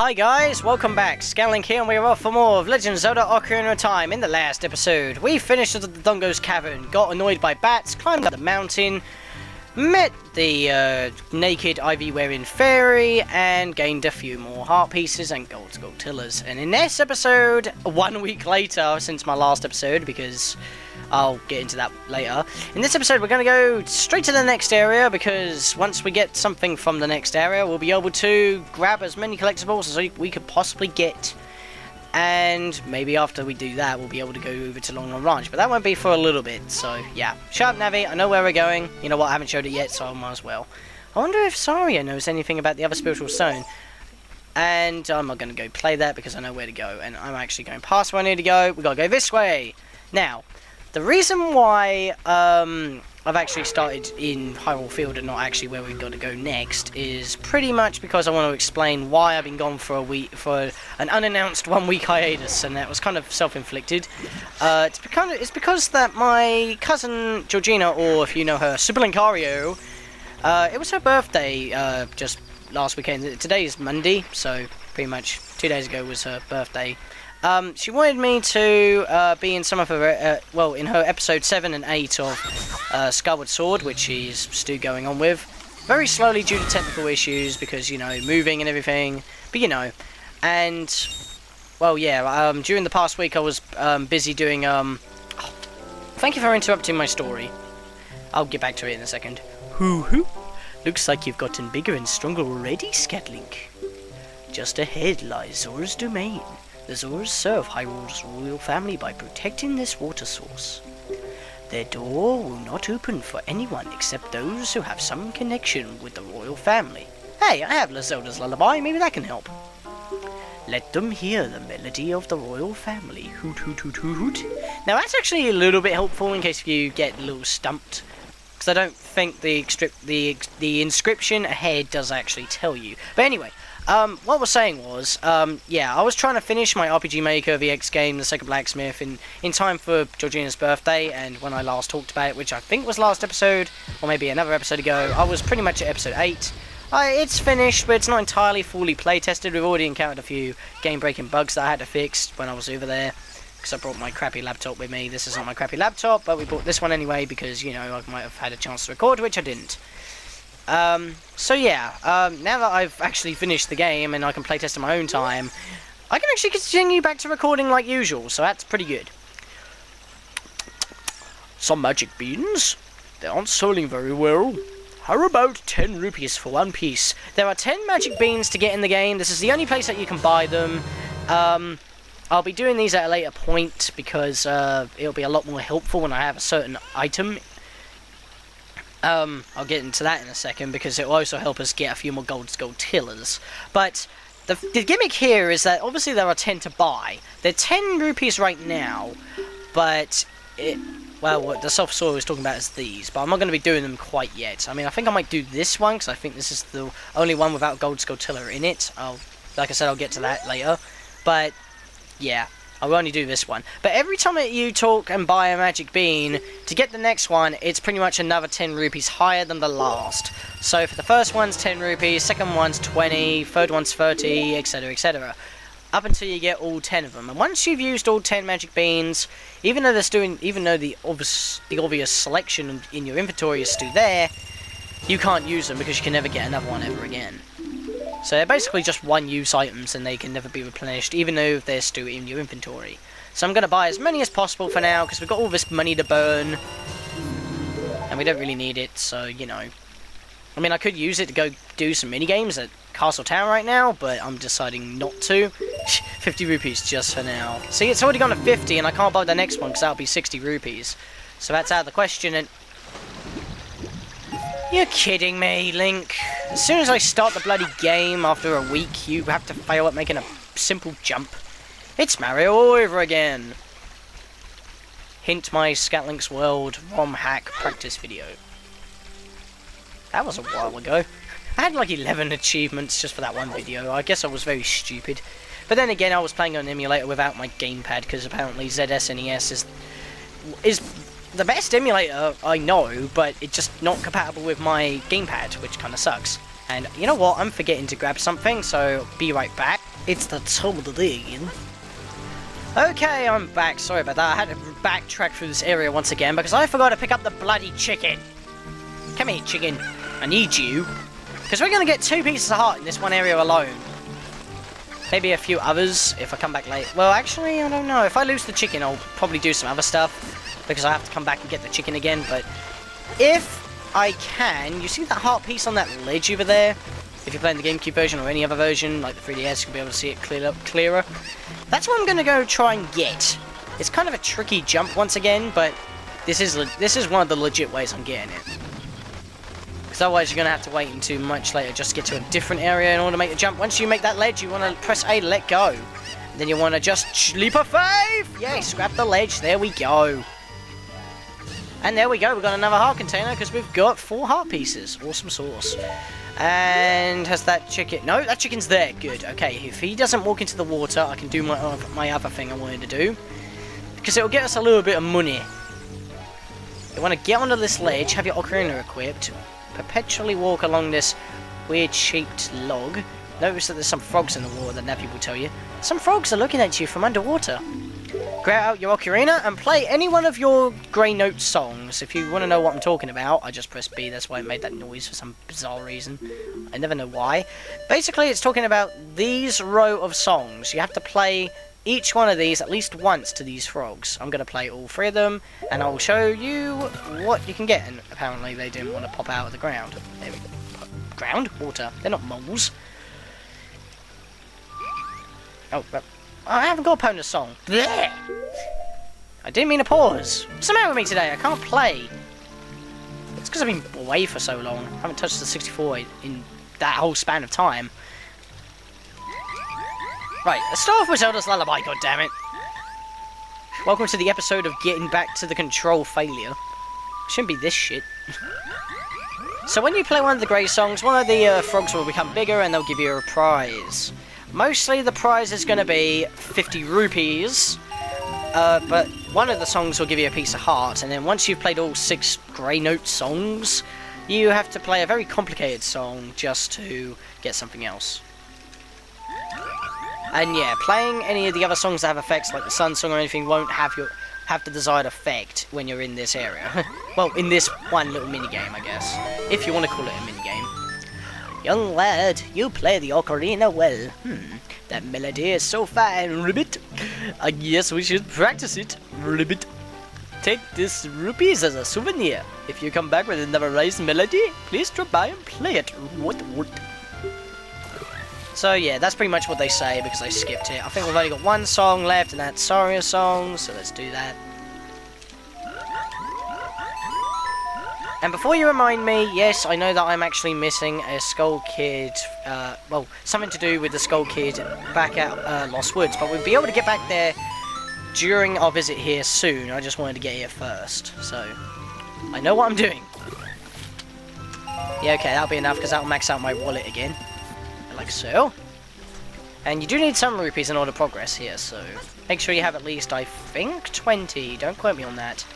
Hi guys, welcome back. Scatlink here, and we're off for more of Legend of Zelda Ocarina of Time. In the last episode, we finished at the Dongo's Cavern, got annoyed by bats, climbed up the mountain, met the naked ivy-wearing fairy, and gained a few more heart pieces and gold sculptillas. And in this episode, 1 week later since my last episode, because I'll get into that later. In this episode, we're going to go straight to the next area, because once we get something from the next area, we'll be able to grab as many collectibles as we could possibly get. And maybe after we do that, we'll be able to go over to Long Ranch. But that won't be for a little bit, so yeah. Shut up, Navi, I know where we're going. You know what, I haven't showed it yet, so I might as well. I wonder if Saria knows anything about the other spiritual stone. And I'm not going to go play that, because I know where to go. And I'm actually going past where I need to go. We've got to go this way. Now, the reason why I've actually started in Hyrule Field and not actually where we've got to go next is pretty much because I want to explain why I've been gone for a week, for an unannounced 1 week hiatus, and that was kind of self-inflicted. It's because that my cousin Georgina, or if you know her, SuperLINKARIO, it was her birthday just last weekend. Today is Monday, so pretty much 2 days ago was her birthday. She wanted me to be in some of her, well, in her episode 7 and 8 of Skyward Sword, which she's still going on with. Very slowly due to technical issues, because, you know, moving and everything, but you know. And, well, yeah, during the past week I was busy doing, thank you for interrupting my story. I'll get back to it in a second. Hoo-hoo! Looks like you've gotten bigger and stronger already, Scatlink. Just ahead lies Zora's domain. The Zoras serve Hyrule's royal family by protecting this water source. Their door will not open for anyone except those who have some connection with the royal family. Hey, I have Zelda's lullaby, maybe that can help. Let them hear the melody of the royal family. Hoot, hoot, hoot, hoot, hoot. Now that's actually a little bit helpful in case you get a little stumped, because I don't think the inscription ahead does actually tell you. But anyway, what I was saying was, yeah, I was trying to finish my RPG Maker VX game, The Sacred Blacksmith, in time for Georgina's birthday, and when I last talked about it, which I think was last episode, or maybe another episode ago, I was pretty much at episode 8. It's finished, but it's not entirely fully playtested. We've already encountered a few game-breaking bugs that I had to fix when I was over there, because I brought my crappy laptop with me. This isn't my crappy laptop, but we bought this one anyway, because, you know, I might have had a chance to record, which I didn't. So yeah, now that I've actually finished the game and I can playtest in my own time, I can actually continue back to recording like usual, so that's pretty good. Some magic beans? They aren't selling very well. How about 10 rupees for one piece? There are 10 magic beans to get in the game. This is the only place that you can buy them. I'll be doing these at a later point, because it'll be a lot more helpful when I have a certain item. I'll get into that in a second, because it will also help us get a few more gold sculptillas. But the gimmick here is that obviously there are 10 to buy. They're 10 rupees right now, but well, what the soft soil is talking about is these, but I'm not going to be doing them quite yet. I mean, I think I might do this one, because I think this is the only one without gold sculptilla in it. Like I said, I'll get to that later. But yeah, I'll only do this one. But every time that you talk and buy a magic bean, to get the next one, it's pretty much another 10 rupees higher than the last. So for the first one's 10 rupees, second one's 20, third one's 30, etc, etc. Up until you get all 10 of them. And once you've used all 10 magic beans, even though the obvious selection in your inventory is still there, you can't use them, because you can never get another one ever again. So they're basically just one-use items, and they can never be replenished, even though they're still in your inventory. So I'm going to buy as many as possible for now, because we've got all this money to burn, and we don't really need it, so, you know. I mean, I could use it to go do some minigames at Castle Town right now, but I'm deciding not to. 50 rupees just for now. See, it's already gone to 50, and I can't buy the next one, because that'll be 60 rupees. So that's out of the question, and... You're kidding me, Link. As soon as I start the bloody game after a week, you have to fail at making a simple jump. It's Mario all over again. Hint my Scatlink's World ROM hack practice video. That was a while ago. I had like 11 achievements just for that one video. I guess I was very stupid. But then again, I was playing on an emulator without my gamepad, because apparently ZSNES is the best emulator I know, but it's just not compatible with my gamepad, which kind of sucks. And you know what? I'm forgetting to grab something, so be right back. It's that time of the day again. Okay, I'm back. Sorry about that. I had to backtrack through this area once again because I forgot to pick up the bloody chicken. Come here, chicken. I need you. Because we're going to get 2 pieces of heart in this one area alone. Maybe a few others if I come back late. Well, actually, I don't know. If I lose the chicken, I'll probably do some other stuff. Because I have to come back and get the chicken again. But if I can, you see that heart piece on that ledge over there? If you're playing the GameCube version or any other version, like the 3DS, you'll be able to see it clearer. That's what I'm going to go try and get. It's kind of a tricky jump once again, but this is one of the legit ways I'm getting it. Because otherwise you're going to have to wait until much later just to get to a different area in order to make the jump. Once you make that ledge, you want to press A to let go. And then you want to just leap of faith! Yes, grab the ledge. There we go. And there we go. We've got another heart container because we've got 4 heart pieces. Awesome sauce. And has that chicken... No, that chicken's there. Good. Okay, if he doesn't walk into the water, I can do my other thing I wanted to do. Because it'll get us a little bit of money. You want to get onto this ledge, have your ocarina equipped, perpetually walk along this weird-shaped log. Notice that there's some frogs in the water that Nappy will tell you. Some frogs are looking at you from underwater. Grab out your ocarina and play any one of your grey note songs. If you want to know what I'm talking about, I just pressed B, that's why it made that noise for some bizarre reason. I never know why. Basically, it's talking about these row of songs. You have to play each one of these at least once to these frogs. I'm going to play all 3 of them, and I'll show you what you can get. And apparently they didn't want to pop out of the ground. There we go. Ground? Water. They're not moles. Oh, well, I haven't got a bonus song. Blech! I didn't mean to pause. What's the matter with me today? I can't play. It's because I've been away for so long. I haven't touched the 64 in that whole span of time. Right, let's start off with Zelda's Lullaby, goddammit. Welcome to the episode of getting back to the control failure. Shouldn't be this shit. So when you play one of the grey songs, one of the frogs will become bigger and they'll give you a prize. Mostly the prize is going to be 50 rupees, but one of the songs will give you a piece of heart, and then once you've played all 6 grey note songs, you have to play a very complicated song just to get something else. And yeah, playing any of the other songs that have effects, like the Sun song or anything, won't have the desired effect when you're in this area. Well, in this one little minigame, I guess, if you want to call it a minigame. Young lad, you play the ocarina well. That melody is so fine, Ribbit. I guess we should practice it, Ribbit. Take this rupees as a souvenir. If you come back with another nice melody, please drop by and play it. What? So yeah, that's pretty much what they say because I skipped it. I think we've only got 1 song left, and that's Saria's song, so let's do that. And before you remind me, yes, I know that I'm actually missing a Skull Kid, well, something to do with the Skull Kid back at Lost Woods, but we'll be able to get back there during our visit here soon. I just wanted to get here first, so I know what I'm doing. Yeah, okay, that'll be enough, because that'll max out my wallet again, like so. And you do need some rupees in order to progress here, so make sure you have at least, I think, 20. Don't quote me on that.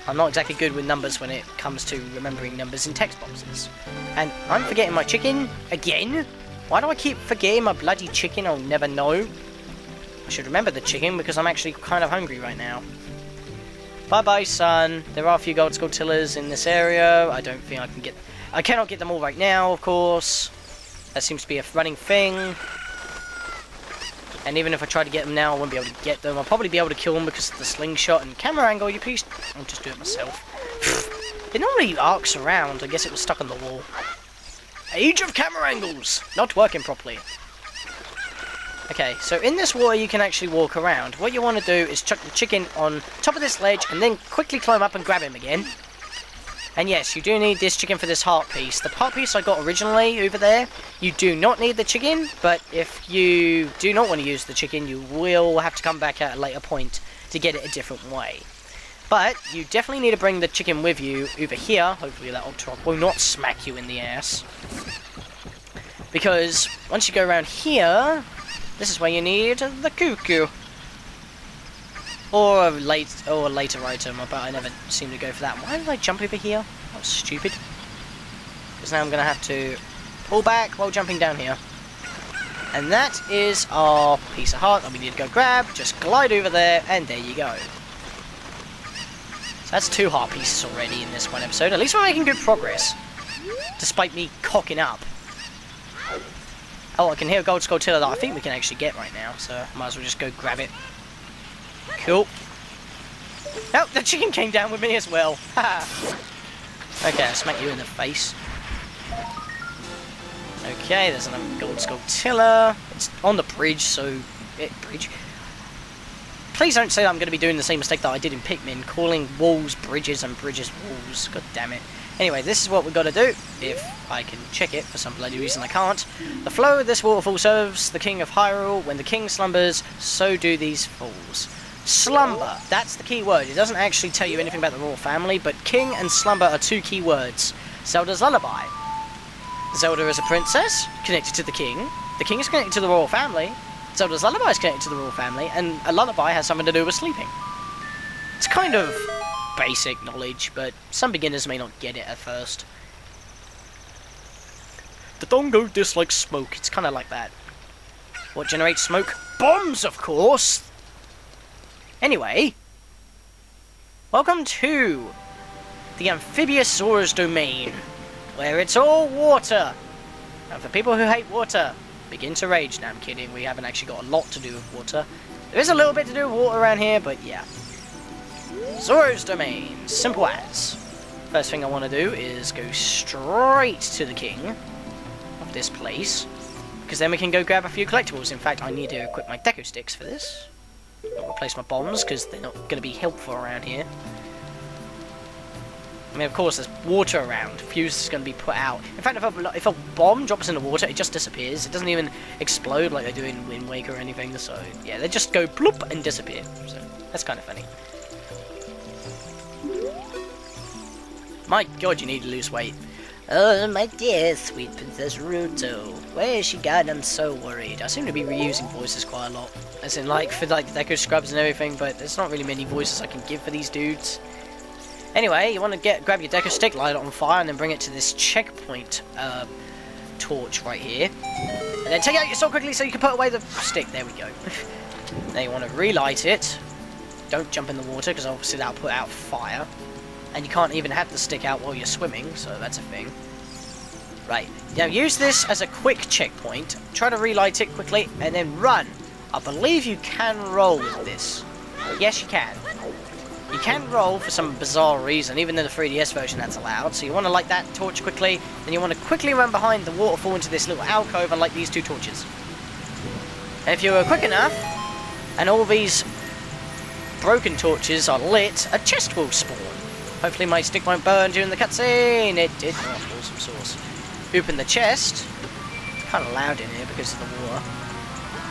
I'm not exactly good with numbers when it comes to remembering numbers in text boxes. And I'm forgetting my chicken again? Why do I keep forgetting my bloody chicken? I'll never know. I should remember the chicken because I'm actually kind of hungry right now. Bye-bye, son. There are a few gold sculptillas in this area. I don't think I can get... I cannot get them all right now, of course. That seems to be a running thing. And even if I try to get them now, I won't be able to get them. I'll probably be able to kill them because of the slingshot and camera angle. You please... I'll just do it myself. It normally arcs around. I guess it was stuck on the wall. Age of camera angles! Not working properly. Okay, so in this water you can actually walk around. What you want to do is chuck the chicken on top of this ledge and then quickly climb up and grab him again. And yes, you do need this chicken for this heart piece. The heart piece I got originally over there, you do not need the chicken, but if you do not want to use the chicken, you will have to come back at a later point to get it a different way. But you definitely need to bring the chicken with you over here. Hopefully that Octorok will not smack you in the ass. Because once you go around here, this is where you need the cuckoo. Or a later item, but I never seem to go for that. Why did I jump over here? That was stupid. Because now I'm going to have to pull back while jumping down here. And that is our piece of heart that we need to go grab. Just glide over there, and there you go. So that's 2 heart pieces already in this one episode. At least we're making good progress. Despite me cocking up. Oh, I can hear a gold Scatlink that I think we can actually get right now. So might as well just go grab it. Cool. Oh, the chicken came down with me as well. Okay, I'll smack you in the face. Okay, there's another gold Scatlink. It's on the bridge, so... bridge? Please don't say that I'm going to be doing the same mistake that I did in Pikmin, calling walls bridges and bridges walls. God damn it. Anyway, this is what we've got to do, if I can check it, for some bloody reason I can't. The flow of this waterfall serves the king of Hyrule. When the king slumbers, so do these falls. Slumber, that's the key word. It doesn't actually tell you anything about the royal family, but king and slumber are 2 key words. Zelda's lullaby. Zelda is a princess, connected to the king. The king is connected to the royal family. Zelda's lullaby is connected to the royal family, and a lullaby has something to do with sleeping. It's kind of basic knowledge, but some beginners may not get it at first. The Dongo dislikes smoke. It's kind of like that. What generates smoke? Bombs, of course! Anyway, welcome to the amphibious Zora's domain, where it's all water. And for people who hate water, begin to rage. No, I'm kidding. We haven't actually got a lot to do with water. There is a little bit to do with water around here, but yeah. Zora's domain. Simple as. First thing I want to do is go straight to the king of this place, because then we can go grab a few collectibles. In fact, I need to equip my deco sticks for this. Not replace my bombs, because they're not going to be helpful around here. I mean, of course, there's water around. Fuse is going to be put out. In fact, if a bomb drops in the water, it just disappears. It doesn't even explode like they do in Wind Waker or anything. So, yeah, they just go bloop and disappear. So, that's kind of funny. My god, you need to lose weight. Oh, my dear sweet Princess Ruto. Where has she gone? I'm so worried. I seem to be reusing voices quite a lot. As in, like, for like the Deco Scrubs and everything, but there's not really many voices I can give for these dudes. Anyway, you want to grab your Deco Stick, light it on fire, and then bring it to this checkpoint torch right here. And then take out your sword quickly so you can put away the stick. There we go. Now you want to relight it. Don't jump in the water, because obviously that'll put out fire. And you can't even have the stick out while you're swimming, so that's a thing. Right, now use this as a quick checkpoint. Try to relight it quickly, and then run. I believe you can roll with this. Yes, you can. You can roll for some bizarre reason, even in the 3DS version that's allowed. So you want to light that torch quickly, then you want to quickly run behind the waterfall into this little alcove and light these 2 torches. And if you were quick enough, and all these broken torches are lit, a chest will spawn. Hopefully my stick won't burn during the cutscene. It did not. Awesome sauce. Open the chest. It's kind of loud in here because of the water.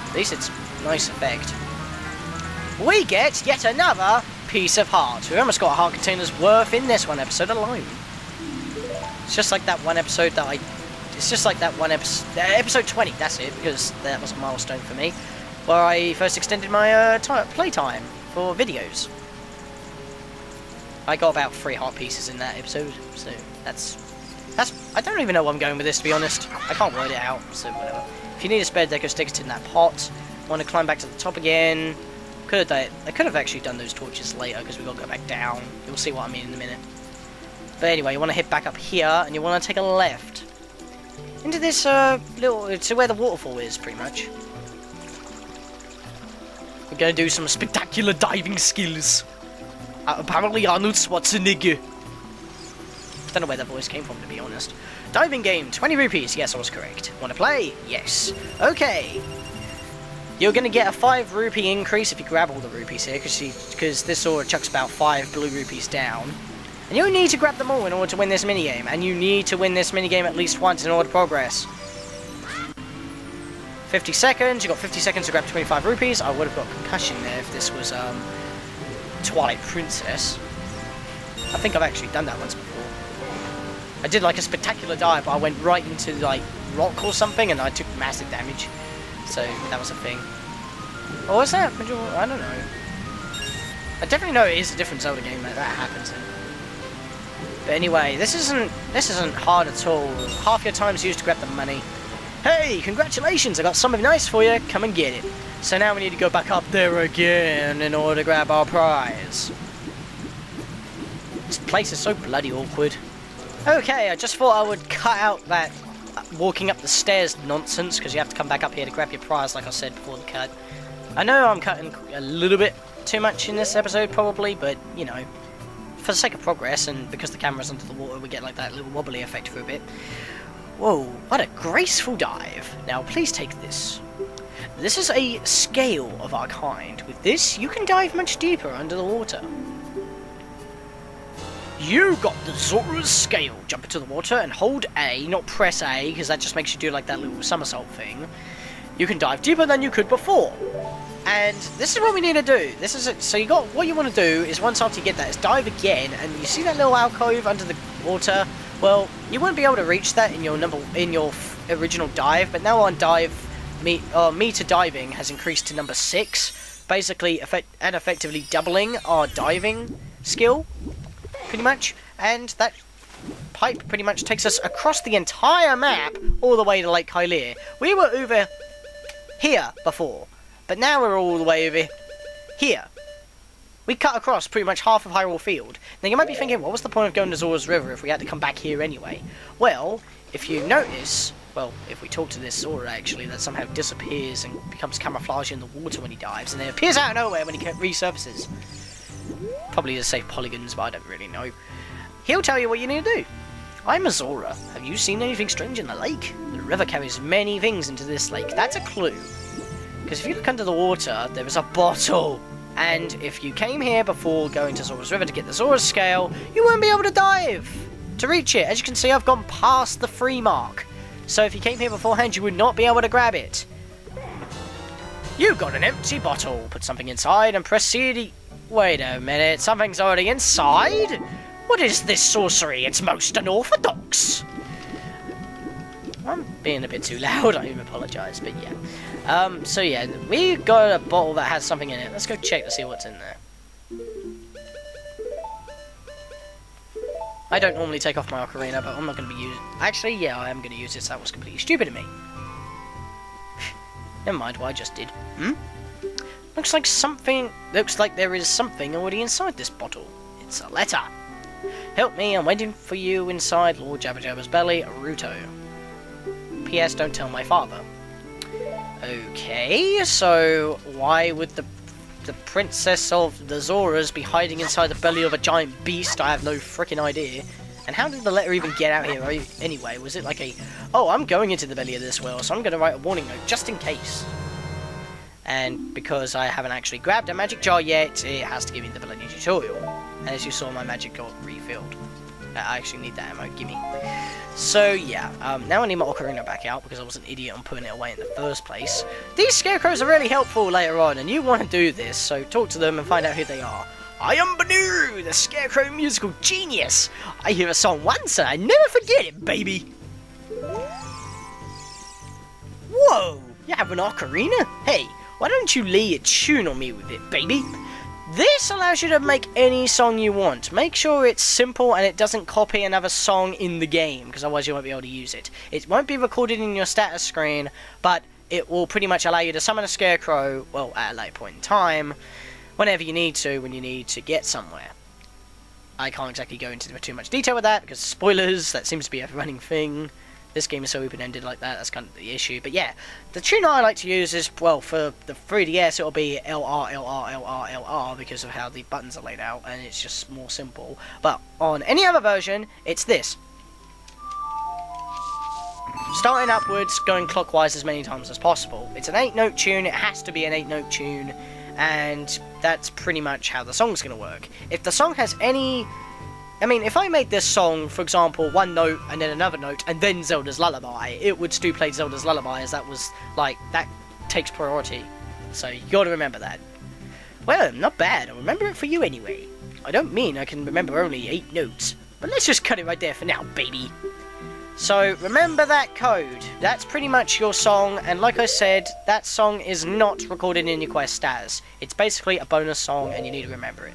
At least it's a nice effect. We get yet another piece of heart. We almost got a heart container's worth in this one episode alone. It's just like that one episode that It's just like that one episode... episode 20, that's it, because that was a milestone for me. Where I first extended my playtime for videos. I got about 3 heart pieces in that episode, so that's... I don't even know where I'm going with this, to be honest. I can't word it out, so whatever. If you need a spare deco stick, it's in that pot. Want to climb back to the top again. Could have done it. I could have actually done those torches later, because we've got to go back down. You'll see what I mean in a minute. But anyway, you want to head back up here, and you want to take a left. Into this, to where the waterfall is, pretty much. We're going to do some spectacular diving skills. Apparently Arnold Schwarzenegger. Don't know where that voice came from, to be honest. Diving game, 20 rupees. Yes, I was correct. Want to play? Yes. Okay. You're going to get a 5 rupee increase if you grab all the rupees here, because this Zora chucks about 5 blue rupees down. And you need to grab them all in order to win this minigame, and you need to win this minigame at least once in order to progress. 50 seconds, you got 50 seconds to grab 25 rupees. I would have got concussion there if this was, Twilight Princess. I think I've actually done that once before. I did like a spectacular dive, but I went right into like rock or something and I took massive damage. So that was a thing. Or was that? I don't know. I definitely know it is a different Zelda game that happens in. But anyway, this isn't hard at all. Half your time's used to grab the money. Hey, congratulations, I got something nice for you, come and get it. So now we need to go back up there again in order to grab our prize. This place is so bloody awkward. Okay, I just thought I would cut out that walking up the stairs nonsense, because you have to come back up here to grab your prize, like I said before the cut. I know I'm cutting a little bit too much in this episode, probably, but, you know, for the sake of progress, and because the camera's under the water, we get, like, that little wobbly effect for a bit. Whoa, what a graceful dive. Now, please take this. This is a scale of our kind. With this, you can dive much deeper under the water. You got the Zora's scale. Jump into the water and hold A, not press A, because that just makes you do like that little somersault thing. You can dive deeper than you could before. And this is what we need to do. This is it. So you got what you want to do is once after you get that is dive again, and you see that little alcove under the water. Well, you wouldn't be able to reach that in your original dive, but now on dive, meter diving has increased to number 6, basically effectively doubling our diving skill, pretty much. And that pipe pretty much takes us across the entire map all the way to Lake Hylia. We were over here before, but now we're all the way over here. We cut across pretty much half of Hyrule Field. Now you might be thinking, what was the point of going to Zora's River if we had to come back here anyway? Well, if you notice, well, if we talk to this Zora actually, that somehow disappears and becomes camouflage in the water when he dives, and then appears out of nowhere when he resurfaces. Probably to save polygons, but I don't really know. He'll tell you what you need to do. I'm a Zora. Have you seen anything strange in the lake? The river carries many things into this lake. That's a clue. Because if you look under the water, there is a bottle. And if you came here before going to Zora's River to get the Zora's scale, you won't be able to dive to reach it. As you can see, I've gone past the free mark. So if you came here beforehand, you would not be able to grab it. You got an empty bottle. Put something inside and proceed. Wait a minute, something's already inside? What is this sorcery? It's most unorthodox. I'm being a bit too loud, I apologise, but yeah. So yeah, we got a bottle that has something in it. Let's go check to see what's in there. I don't normally take off my ocarina, but I'm not going to be using... Actually, yeah, I am going to use this. That was completely stupid of me. Never mind what I just did. Looks like there is something already inside this bottle. It's a letter. Help me, I'm waiting for you inside Lord Jabba Jabba's belly, Ruto. P.S. Don't tell my father. Okay, so why would the princess of the Zoras be hiding inside the belly of a giant beast? I have no freaking idea. And how did the letter even get out here anyway? Was it like a, oh, I'm going into the belly of this whale, so I'm going to write a warning note just in case. And because I haven't actually grabbed a magic jar yet, it has to give me the bloody tutorial. And as you saw, my magic got refilled. I actually need that ammo, gimme. So yeah, now I need my ocarina back out because I was an idiot on putting it away in the first place. These scarecrows are really helpful later on, and you want to do this, so talk to them and find out who they are. I am Banu, the Scarecrow musical genius. I hear a song once and I never forget it, baby. Whoa, you have an ocarina? Hey, why don't you lay a tune on me with it, baby? This allows you to make any song you want. Make sure it's simple and it doesn't copy another song in the game, because otherwise you won't be able to use it. It won't be recorded in your status screen, but it will pretty much allow you to summon a Scarecrow, well, at a later point in time, whenever you need to, when you need to get somewhere. I can't exactly go into too much detail with that, because spoilers, that seems to be a running thing. This game is so open-ended like that, that's kind of the issue. But yeah, the tune I like to use is, well, for the 3DS it'll be LR, LR, LR, LR, because of how the buttons are laid out, and it's just more simple. But on any other version, it's this. Starting upwards, going clockwise as many times as possible. It's an 8-note tune, it has to be an 8-note tune, and that's pretty much how the song's going to work. If the song has any... I mean, if I made this song, for example, one note and then another note and then Zelda's Lullaby, it would still play Zelda's Lullaby, as that was, like, that takes priority. So you gotta remember that. Well, not bad, I'll remember it for you anyway. I don't mean I can remember only 8 notes, but let's just cut it right there for now, baby. So, remember that code. That's pretty much your song, and like I said, that song is not recorded in your quest status. It's basically a bonus song, and you need to remember it.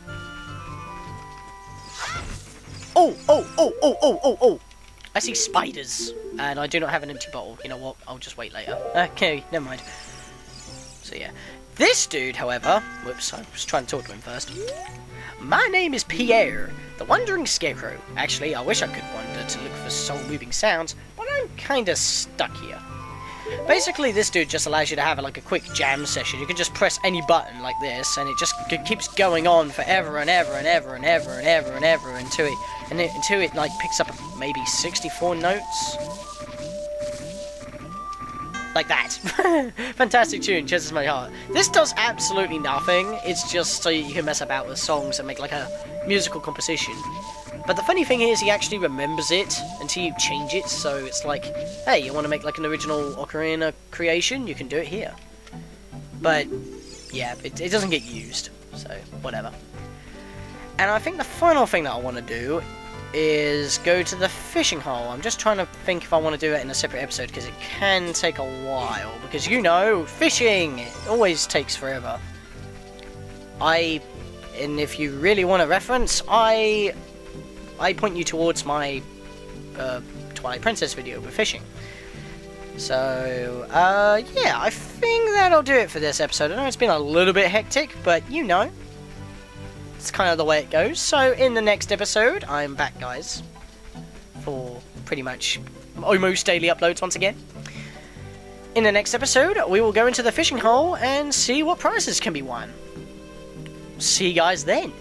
Oh, oh, oh, oh, oh, oh, oh. I see spiders, and I do not have an empty bottle. You know what? I'll just wait later. Okay, never mind. So yeah. This dude, however... Whoops, I was trying to talk to him first. My name is Pierre, the Wandering Scarecrow. Actually, I wish I could wander to look for soul-moving sounds, but I'm kinda stuck here. Basically, this dude just allows you to have like a quick jam session. You can just press any button like this, and it just keeps going on forever and ever and ever and ever and ever and ever until it like picks up maybe 64 notes. Like that. Fantastic tune, just as my heart. This does absolutely nothing. It's just so you can mess about with songs and make like a musical composition. But the funny thing is, he actually remembers it until you change it. So it's like, hey, you want to make like an original Ocarina creation? You can do it here. But yeah, it doesn't get used. So whatever. And I think the final thing that I want to do is go to the fishing hole. I'm just trying to think if I want to do it in a separate episode, because it can take a while, because you know, fishing, it always takes forever. And if you really want a reference, I point you towards my Twilight Princess video with fishing. So yeah, I think that'll do it for this episode. I know it's been a little bit hectic, but you know, it's kind of the way it goes. So in the next episode, I'm back, guys, for pretty much almost daily uploads once again. In the next episode, we will go into the fishing hole and see what prizes can be won. See you guys then.